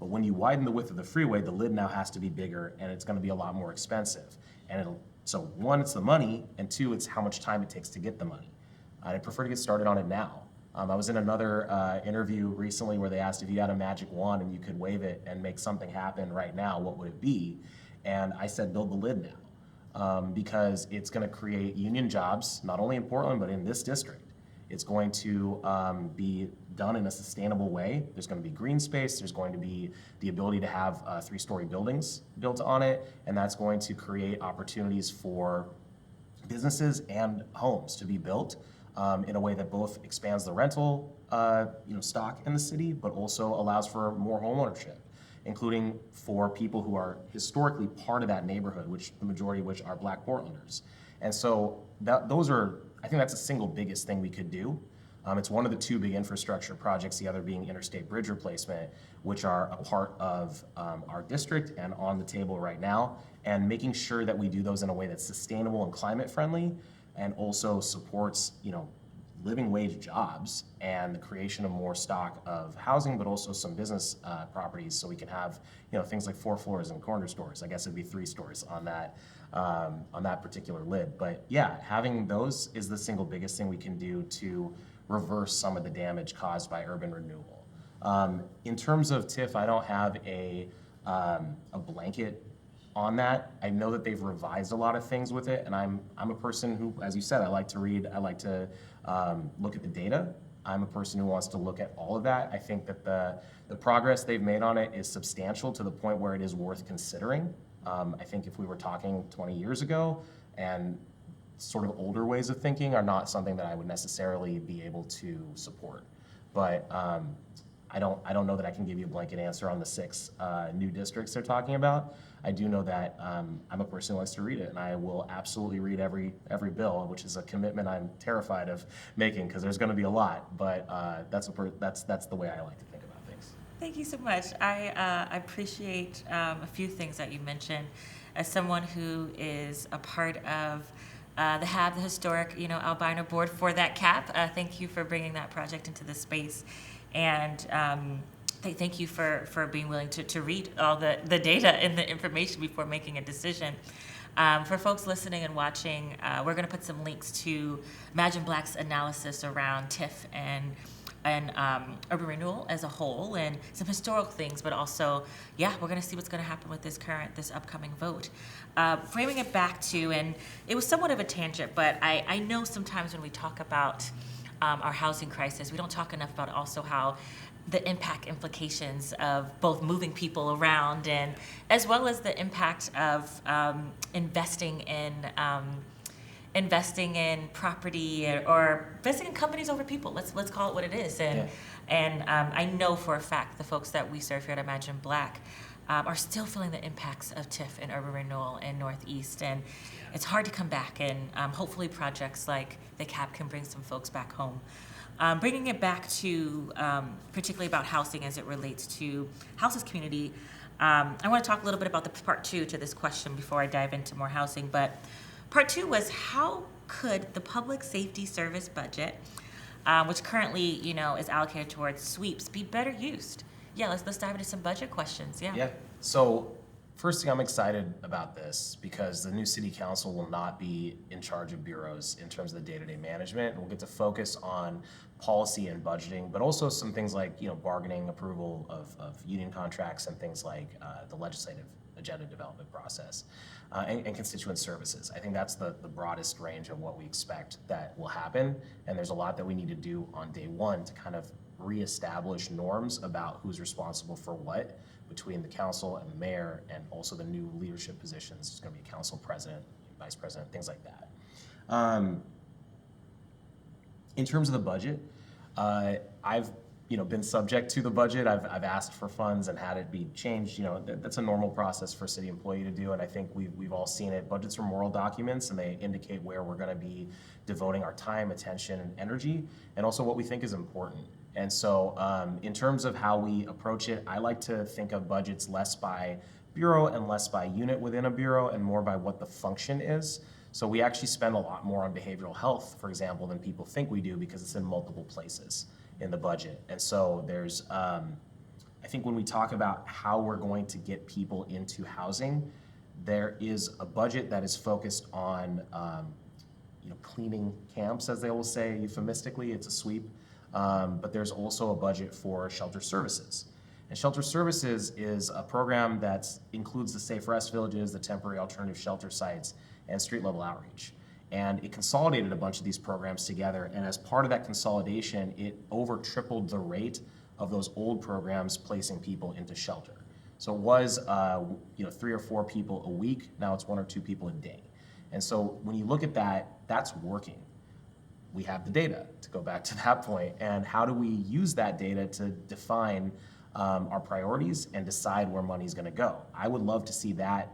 but when you widen the width of the freeway, the LID now has to be bigger and it's gonna be a lot more expensive. And so one, it's the money, and two, it's how much time it takes to get the money. I'd prefer to get started on it now. I was in another interview recently where they asked if you had a magic wand and you could wave it and make something happen right now, what would it be? And I said, build the LID now, because it's gonna create union jobs, not only in Portland, but in this district. It's going to be done in a sustainable way. There's going to be green space. There's going to be the ability to have 3-story buildings built on it, and that's going to create opportunities for businesses and homes to be built in a way that both expands the rental stock in the city, but also allows for more homeownership, including for people who are historically part of that neighborhood, which the majority of which are Black Portlanders. And so those are, I think that's the single biggest thing we could do. It's one of the two big infrastructure projects, the other being interstate bridge replacement, which are a part of our district and on the table right now, and making sure that we do those in a way that's sustainable and climate friendly, and also supports, living wage jobs and the creation of more stock of housing, but also some business properties, so we can have things like 4 floors and corner stores. I guess it'd be 3 stores on that particular lid. But yeah, having those is the single biggest thing we can do to reverse some of the damage caused by urban renewal. In terms of TIF, I don't have a blanket on that. I know that they've revised a lot of things with it, and I'm a person who, as you said, I like to read, I like to look at the data. I'm a person who wants to look at all of that. I think that the progress they've made on it is substantial to the point where it is worth considering. I think if we were talking 20 years ago, and sort of older ways of thinking are not something that I would necessarily be able to support. But I don't know that I can give you a blanket answer on the 6 new districts they're talking about. I do know that I'm a person who likes to read it, and I will absolutely read every bill, which is a commitment I'm terrified of making because there's going to be a lot. But that's the way I like to think about things. Thank you so much. I appreciate a few things that you mentioned. As someone who is a part of the historic, albino board for that cap, thank you for bringing that project into the space. And thank you for being willing to read all the data and the information before making a decision. For folks listening and watching, we're going to put some links to Imagine Black's analysis around TIF and urban renewal as a whole, and some historical things, but also, we're going to see what's going to happen with this upcoming vote. Framing it back to, and it was somewhat of a tangent, but I know sometimes when we talk about our housing crisis, we don't talk enough about also how the implications of both moving people around, and as well as the impact of investing in property, or investing in companies over people. Let's call it what it is. And I know for a fact the folks that we serve here at Imagine Black are still feeling the impacts of TIF and urban renewal in Northeast, and it's hard to come back. And hopefully projects like the CAP can bring some folks back home. Bringing it back to particularly about housing as it relates to houses community, I want to talk a little bit about the part 2 to this question before I dive into more housing. But part 2 was, how could the public safety service budget, which currently is allocated towards sweeps, be better used? Let's dive into some budget questions. So first thing, I'm excited about this because the new city council will not be in charge of bureaus in terms of the day-to-day management. We'll get to focus on policy and budgeting, but also some things like bargaining, approval of union contracts, and things like the legislative agenda development process, and constituent services. I think that's the broadest range of what we expect that will happen, and there's a lot that we need to do on day one to kind of reestablish norms about who's responsible for what between the council and the mayor, and also the new leadership positions. There's going to be a council president, vice president, things like that. In terms of the budget, I've been subject to the budget. I've asked for funds and had it be changed. That's a normal process for a city employee to do, and I think we've all seen it. Budgets are moral documents, and they indicate where we're going to be devoting our time, attention, and energy, and also what we think is important. And so in terms of how we approach it, I like to think of budgets less by bureau and less by unit within a bureau, and more by what the function is. So we actually spend a lot more on behavioral health, for example, than people think we do, because it's in multiple places in the budget. And so there's, I think when we talk about how we're going to get people into housing, there is a budget that is focused on cleaning camps, as they will say euphemistically. It's a sweep. But there's also a budget for shelter services. And shelter services is a program that includes the safe rest villages, the temporary alternative shelter sites, and street level outreach. And it consolidated a bunch of these programs together, and as part of that consolidation, it over tripled the rate of those old programs placing people into shelter. So it was 3 or 4 people a week, now it's 1 or 2 people a day. And so when you look at that, that's working. We have the data, to go back to that point, and how do we use that data to define our priorities and decide where money's going to go? I would love to see that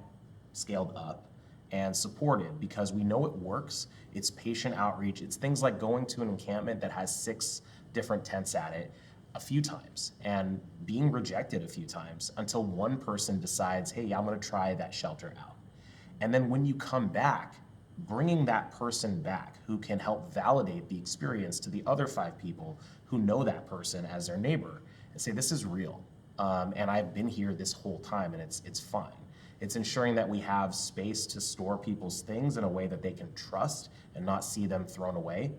scaled up, and supported because we know it works. It's patient outreach. It's things like going to an encampment that has 6 different tents at it a few times and being rejected a few times until one person decides, hey, I'm gonna try that shelter out. And then when you come back, bringing that person back who can help validate the experience to the other 5 people who know that person as their neighbor and say, this is real. And I've been here this whole time and it's fine. It's ensuring that we have space to store people's things in a way that they can trust and not see them thrown away,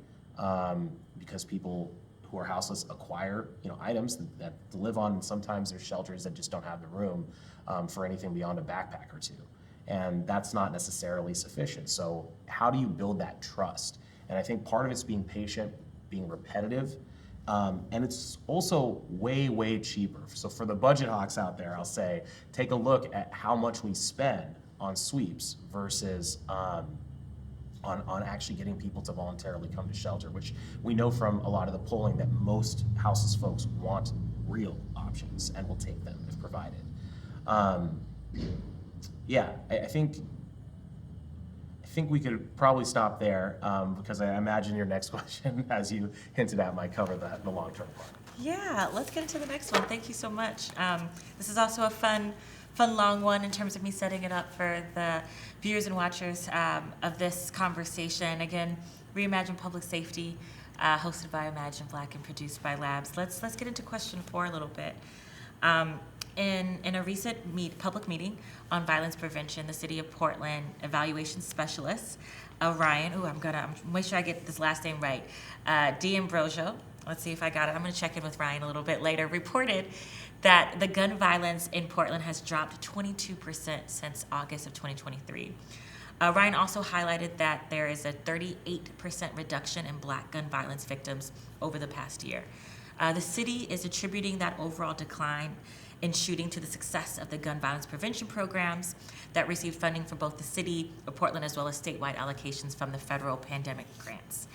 because people who are houseless acquire items that to live on, and sometimes there's shelters that just don't have the room for anything beyond a backpack or 2. And that's not necessarily sufficient. So how do you build that trust? And I think part of it's being patient, being repetitive, and it's also way, way cheaper. So for the budget hawks out there, I'll say, take a look at how much we spend on sweeps versus on actually getting people to voluntarily come to shelter, which we know from a lot of the polling that most houseless folks want real options and will take them if provided. Yeah, I think we could probably stop there because I imagine your next question, as you hinted at, might cover the long-term part. Yeah, let's get into the next one. Thank you so much. This is also a fun long one in terms of me setting it up for the viewers and watchers of this conversation. Again, Reimagine Public Safety, hosted by Imagine Black and produced by Labs. Let's get into question 4 a little bit. In a recent public meeting on violence prevention, the City of Portland evaluation specialist, Ryan, I'm gonna make sure I get this last name right, D'Ambrosio, let's see if I got it, I'm gonna check in with Ryan a little bit later, reported that the gun violence in Portland has dropped 22% since August of 2023. Ryan also highlighted that there is a 38% reduction in Black gun violence victims over the past year. The city is attributing that overall decline in shooting to the success of the gun violence prevention programs that receive funding from both the city of Portland as well as statewide allocations from the federal pandemic grants.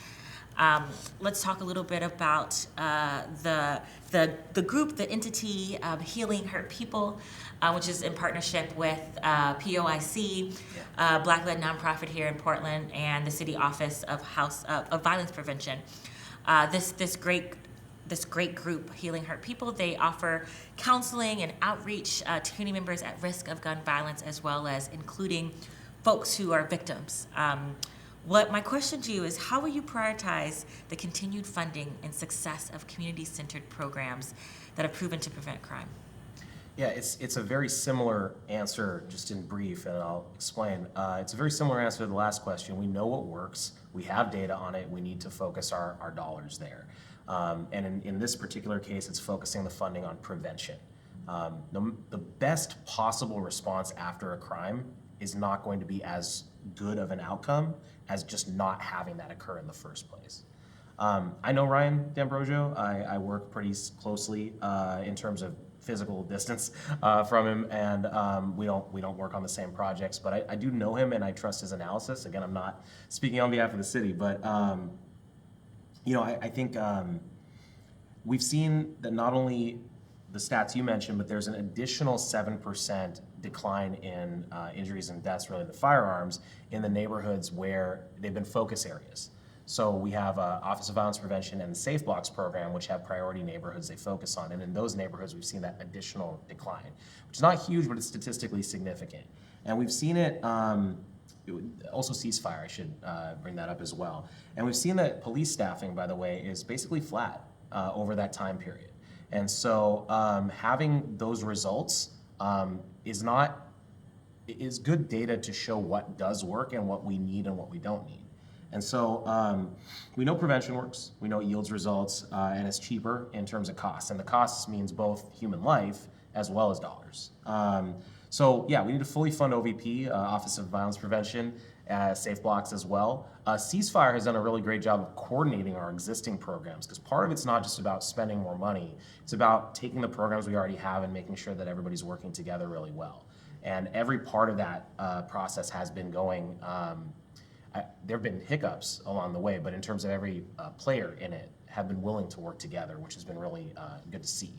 Let's talk a little bit about the group, the entity, Healing Hurt People, which is in partnership with POIC, Black-led nonprofit here in Portland, and the City Office of Violence Prevention. This great group, Healing Hurt People, they offer counseling and outreach to community members at risk of gun violence, as well as including folks who are victims. My question to you is, how will you prioritize the continued funding and success of community-centered programs that have proven to prevent crime? Yeah, it's a very similar answer, just in brief, and I'll explain. It's a very similar answer to the last question. We know what works. We have data on it. We need to focus our dollars there. And in this particular case, it's focusing the funding on prevention. The best possible response after a crime is not going to be as good of an outcome as just not having that occur in the first place. I know Ryan D'Ambrosio. I work pretty closely in terms of physical distance from him, and we don't work on the same projects, but I do know him and I trust his analysis. Again, I'm not speaking on behalf of the city, but I think we've seen that not only the stats you mentioned, but there's an additional 7% decline in injuries and deaths related to firearms in the neighborhoods where they've been focus areas. So we have Office of Violence Prevention and the Safe Blocks program, which have priority neighborhoods they focus on. And in those neighborhoods, we've seen that additional decline, which is not huge, but it's statistically significant. And we've seen it, also ceasefire, I should bring that up as well. And we've seen that police staffing, by the way, is basically flat over that time period. And so having those results is good data to show what does work and what we need and what we don't need. And so we know prevention works, we know it yields results, and it's cheaper in terms of costs. And the costs means both human life as well as dollars. So yeah, we need to fully fund OVP, Office of Violence Prevention, Safe Blocks as well. Ceasefire has done a really great job of coordinating our existing programs, because part of it's not just about spending more money, it's about taking the programs we already have and making sure that everybody's working together really well. And every part of that process has been going. There have been hiccups along the way, but in terms of every player in it have been willing to work together, which has been really good to see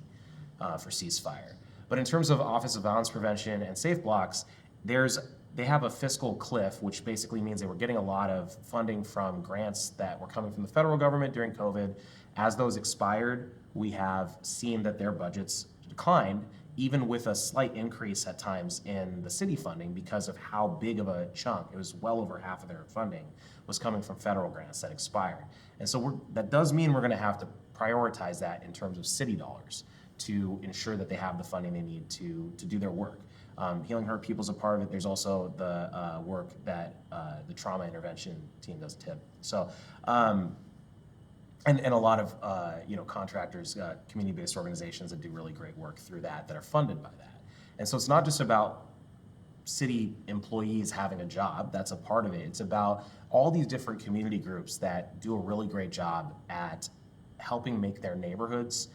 for ceasefire. But in terms of Office of Violence Prevention and Safe Blocks, there's they have a fiscal cliff, which basically means they were getting a lot of funding from grants that were coming from the federal government during COVID. As those expired, we have seen that their budgets declined, even with a slight increase at times in the city funding because of how big of a chunk, it was well over half of their funding, was coming from federal grants that expired. And so that does mean we're gonna have to prioritize that in terms of city dollars to ensure that they have the funding they need to do their work. Healing Hurt People is a part of it. There's also the work that the trauma intervention team does, TIP. So, and a lot of contractors, community-based organizations that do really great work through that are funded by that. And so it's not just about city employees having a job, that's a part of it. It's about all these different community groups that do a really great job at helping make their neighborhoods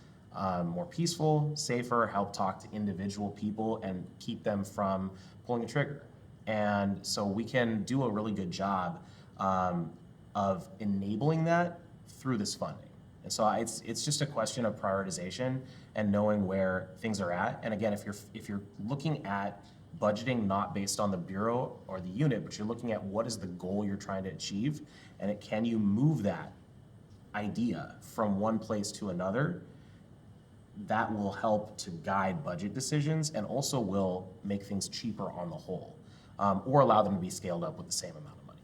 more peaceful, safer, help talk to individual people and keep them from pulling a trigger. And so we can do a really good job of enabling that through this funding. And so it's just a question of prioritization and knowing where things are at. And again, if you're looking at budgeting not based on the bureau or the unit, but you're looking at what is the goal you're trying to achieve, and can you move that idea from one place to another, that will help to guide budget decisions and also will make things cheaper on the whole, or allow them to be scaled up with the same amount of money.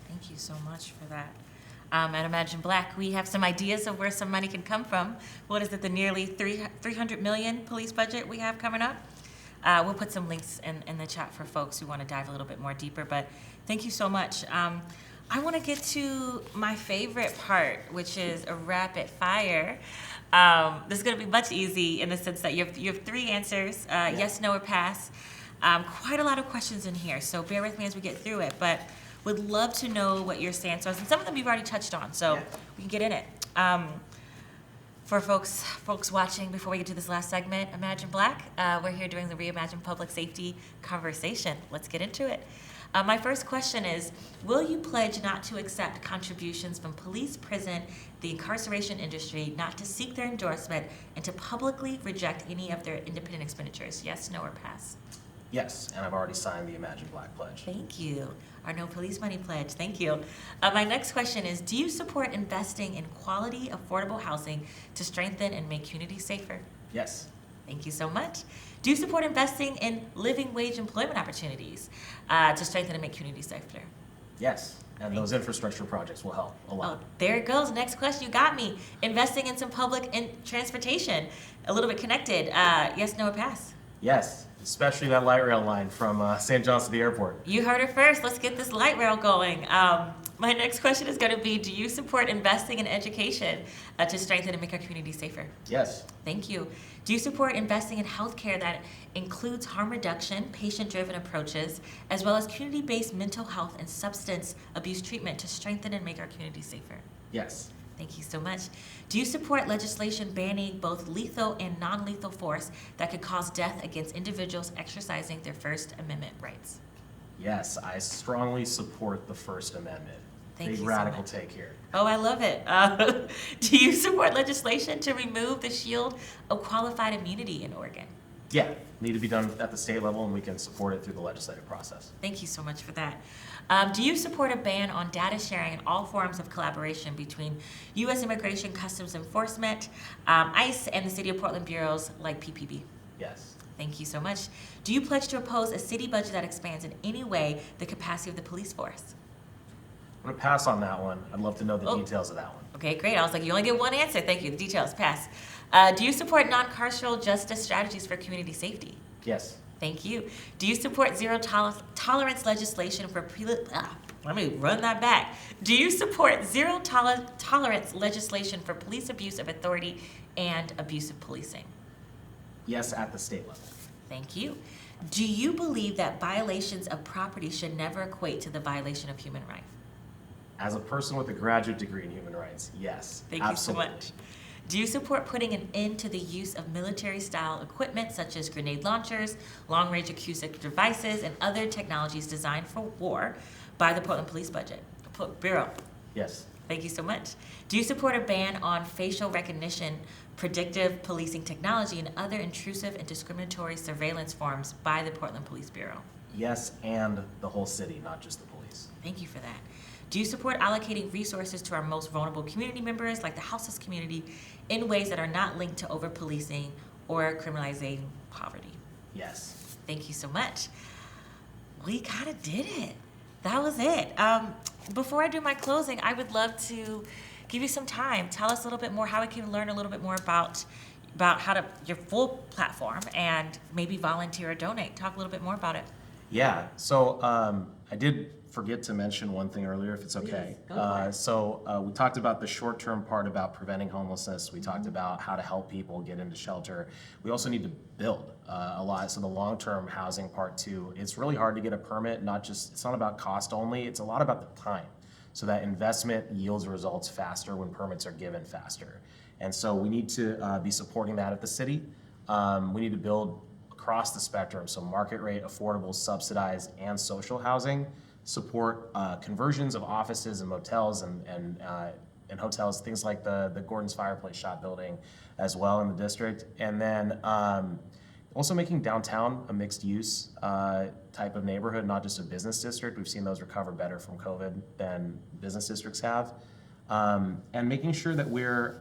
Thank you so much for that. At Imagine Black, we have some ideas of where some money can come from. What is it, the nearly 300 million police budget we have coming up? We'll put some links in the chat for folks who want to dive a little bit more deeper, but thank you so much. I want to get to my favorite part, which is a rapid fire. This is going to be much easy in the sense that you have 3 answers, yes, no, or pass. Quite a lot of questions in here, so bear with me as we get through it, but would love to know what your stance was, and some of them you've already touched on, so we can get in it. For folks watching, before we get to this last segment, Imagine Black, we're here doing the Reimagine Public Safety conversation. Let's get into it. My first question is, will you pledge not to accept contributions from police, prison, the incarceration industry, not to seek their endorsement, and to publicly reject any of their independent expenditures? Yes, no, or pass? Yes, and I've already signed the Imagine Black pledge. Thank you. Our No Police Money pledge. Thank you. My next question is, do you support investing in quality, affordable housing to strengthen and make communities safer? Yes. Thank you so much. Do you support investing in living wage employment opportunities to strengthen and make communities safer? Yes, and those infrastructure projects will help a lot. Oh, there it goes. Next question, you got me. Investing in some public transportation, a little bit connected. Yes, no, or pass? Yes, especially that light rail line from St. John's to the airport. You heard it first. Let's get this light rail going. My next question is going to be, do you support investing in education to strengthen and make our community safer? Yes. Thank you. Do you support investing in healthcare that includes harm reduction, patient-driven approaches, as well as community-based mental health and substance abuse treatment to strengthen and make our community safer? Yes. Thank you so much. Do you support legislation banning both lethal and non-lethal force that could cause death against individuals exercising their First Amendment rights? Yes, I strongly support the First Amendment. Thank you Big so radical much. take here. Oh, I love it. Do you support legislation to remove the shield of qualified immunity in Oregon? Yeah, need to be done at the state level, and we can support it through the legislative process. Thank you so much for that. Do you support a ban on data sharing and all forms of collaboration between U.S. Immigration Customs Enforcement, ICE, and the City of Portland bureaus like PPB? Yes. Thank you so much. Do you pledge to oppose a city budget that expands in any way the capacity of the police force? I'm going to pass on that one. I'd love to know the details of that one. Okay, great. I was like, you only get one answer. Thank you. The details, pass. Do you support non-carceral justice strategies for community safety? Yes. Thank you. Do you support zero tolerance legislation for let me run that back. Do you support zero tolerance legislation for police abuse of authority and abusive policing? Yes, at the state level. Thank you. Do you believe that violations of property should never equate to the violation of human rights? As a person with a graduate degree in human rights, yes. Thank absolutely. you so much. Do you support putting an end to the use of military-style equipment such as grenade launchers, long-range acoustic devices, and other technologies designed for war by the Portland Police Bureau? Yes. Thank you so much. Do you support a ban on facial recognition, predictive policing technology, and other intrusive and discriminatory surveillance forms by the Portland Police Bureau? Yes, and the whole city, not just the police. Thank you for that. Do you support allocating resources to our most vulnerable community members, like the houseless community, in ways that are not linked to over-policing or criminalizing poverty? Yes. Thank you so much. We kind of did it. That was it. Before I do my closing, I would love to give you some time. Tell us a little bit more how we can learn a little bit more about how to your full platform and maybe volunteer or donate. Talk a little bit more about it. Yeah, so I did forget to mention one thing earlier, if it's okay. Please, go for it. We talked about the short-term part about preventing homelessness. We talked about how to help people get into shelter. We also need to build a lot. So the long-term housing part too, it's really hard to get a permit. It's not about cost only, it's a lot about the time. So that investment yields results faster when permits are given faster. And so we need to be supporting that at the city. We need to build across the spectrum, so market rate, affordable, subsidized, and social housing, support conversions of offices and motels and hotels, things like the Gordon's Fireplace Shop building as well in the district. And then also making downtown a mixed use type of neighborhood, not just a business district. We've seen those recover better from COVID than business districts have. And making sure that we're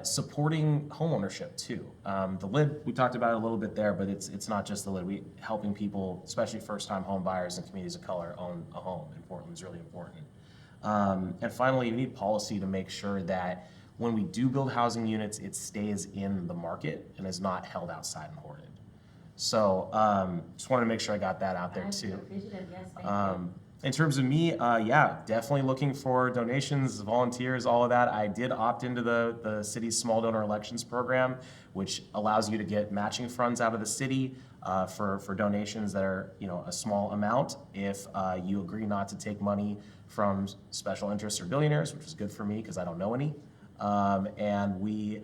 supporting homeownership too. The lid, we talked about it a little bit there, but it's not just the lid. Helping people, especially first-time home buyers and communities of color, own a home in Portland is really important. And finally, we need policy to make sure that when we do build housing units, it stays in the market and is not held outside and hoarded. So just wanted to make sure I got that out there too. Appreciative. Yes, thank you. In terms of me, yeah, definitely looking for donations, volunteers, all of that. I did opt into the city's small donor elections program, which allows you to get matching funds out of the city for donations that are, a small amount if you agree not to take money from special interests or billionaires, which is good for me because I don't know any. And we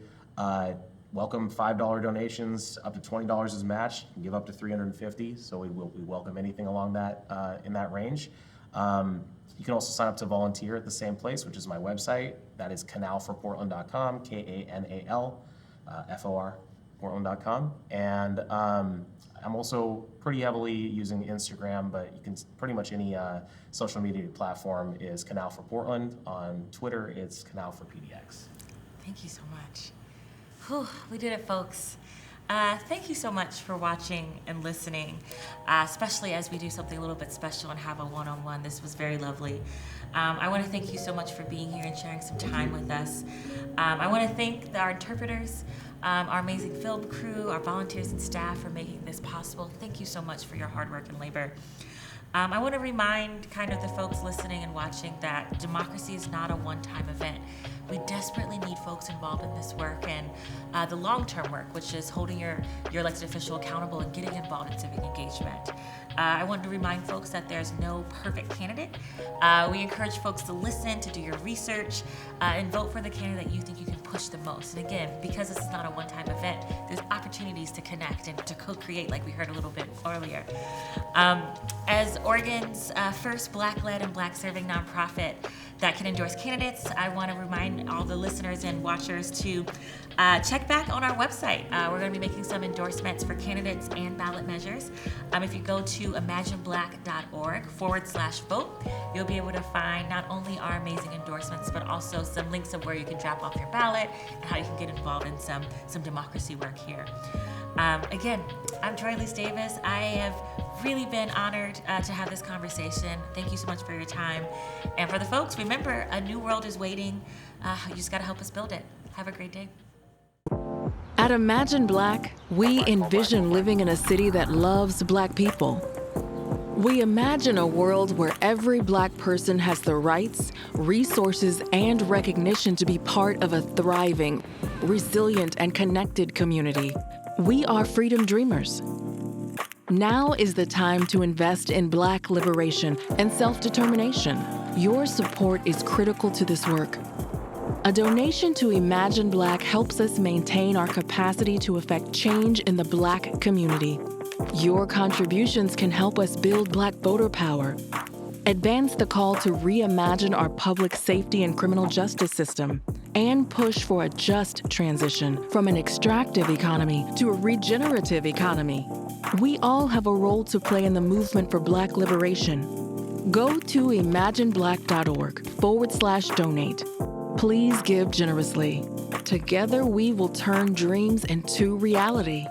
welcome $5 donations, up to $20 is matched. You can give up to $350, so we welcome anything along that in that range. You can also sign up to volunteer at the same place, which is my website. That is canalforportland.com, Kanal, FOR, Portland.com. And I'm also pretty heavily using Instagram, but you can pretty much any social media platform is Canal for Portland. On Twitter, it's Canal for PDX. Thank you so much. Whew, we did it, folks. Thank you so much for watching and listening, especially as we do something a little bit special and have a one-on-one. This was very lovely. I want to thank you so much for being here and sharing some time with us. I want to thank our interpreters, our amazing film crew, our volunteers and staff for making this possible. Thank you so much for your hard work and labor. I want to remind kind of the folks listening and watching that democracy is not a one-time event. We desperately need folks involved in this work and the long-term work, which is holding your elected official accountable and getting involved in civic engagement. I wanted to remind folks that there's no perfect candidate. We encourage folks to listen, to do your research, and vote for the candidate that you think you can push the most. And again, because this is not a one-time event, there's opportunities to connect and to co-create, like we heard a little bit earlier. As Oregon's first Black-led and Black-serving nonprofit that can endorse candidates, I want to remind all the listeners and watchers to check back on our website. We're going to be making some endorsements for candidates and ballot measures. If you go to imagineblack.org/vote, you'll be able to find not only our amazing endorsements, but also some links of where you can drop off your ballot and how you can get involved in some democracy work here. Again, I'm Troy Elise Davis. I have really been honored to have this conversation. Thank you so much for your time. And for the folks, remember, a new world is waiting. You just got to help us build it. Have a great day. At Imagine Black, we envision living in a city that loves Black people. We imagine a world where every Black person has the rights, resources, and recognition to be part of a thriving, resilient, and connected community. We are freedom dreamers. Now is the time to invest in Black liberation and self-determination. Your support is critical to this work. A donation to Imagine Black helps us maintain our capacity to affect change in the Black community. Your contributions can help us build Black voter power, advance the call to reimagine our public safety and criminal justice system, and push for a just transition from an extractive economy to a regenerative economy. We all have a role to play in the movement for Black liberation. Go to imagineblack.org/donate. Please give generously. Together, we will turn dreams into reality.